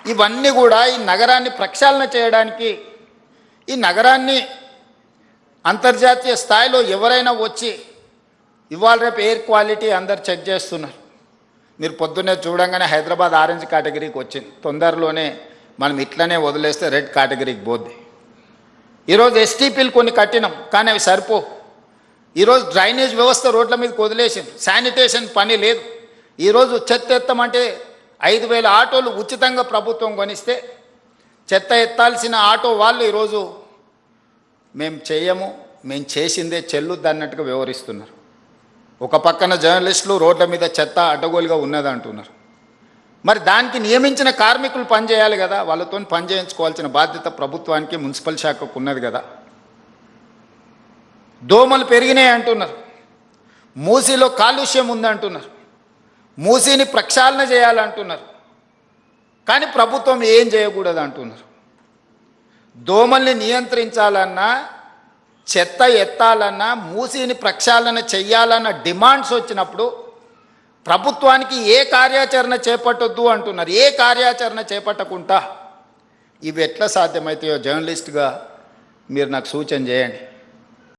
ఇవన్నీ కూడా ఈ నగరాన్ని ప్రక్షాళన చేయడానికి, ఈ నగరాన్ని అంతర్జాతీయ స్థాయిలో ఎవరైనా వచ్చి ఇవాళ రేపు ఎయిర్ క్వాలిటీ అందరు చెక్ చేస్తున్నారు. మీరు పొద్దున్నే చూడంగానే హైదరాబాద్ ఆరెంజ్ కేటగిరీకి వచ్చింది. తొందరలోనే మనం ఇట్లనే వదిలేస్తే రెడ్ కేటగిరీకి పోద్ది. ఈరోజు ఎస్టీపీలు కొన్ని కట్టినాం, కానీ అవి సరిపో. ఈరోజు డ్రైనేజ్ వ్యవస్థ రోడ్ల మీదకి వదిలేసింది, శానిటేషన్ పని లేదు. ఈరోజు చెత్త ఎత్తమంటే 5,000 ఆటోలు ఉచితంగా ప్రభుత్వం కొనిస్తే చెత్త ఎత్తాల్సిన ఆటో వాళ్ళు ఈరోజు మేము చేయము, మేము చేసిందే చెల్లుద్ది అన్నట్టుగా వ్యవహరిస్తున్నారు. ఒక పక్కన జర్నలిస్టులు రోడ్ల మీద చెత్త అడ్డగోలుగా ఉన్నదంటున్నారు. మరి దానికి నియమించిన కార్మికులు పనిచేయాలి కదా, వాళ్ళతో పని చేయించుకోవాల్సిన బాధ్యత ప్రభుత్వానికి, మున్సిపల్ శాఖకు ఉన్నది కదా. దోమలు పెరిగినాయి అంటున్నారు, మూసీలో కాలుష్యం ఉందంటున్నారు, మూసీని ప్రక్షాళన చేయాలంటున్నారు, కానీ ప్రభుత్వం ఏం చేయకూడదు అంటున్నారు. దోమల్ని నియంత్రించాలన్నా, చెత్త ఎత్తాలన్నా, మూసీని ప్రక్షాళన చెయ్యాలన్న డిమాండ్స్ వచ్చినప్పుడు ప్రభుత్వానికి ఏ కార్యాచరణ చేపట్టొద్దు అంటున్నారు. ఏ కార్యాచరణ చేపట్టకుండా ఇవి ఎట్లా సాధ్యమవుతాయో జర్నలిస్ట్గా మీరు నాకు సూచన చేయండి.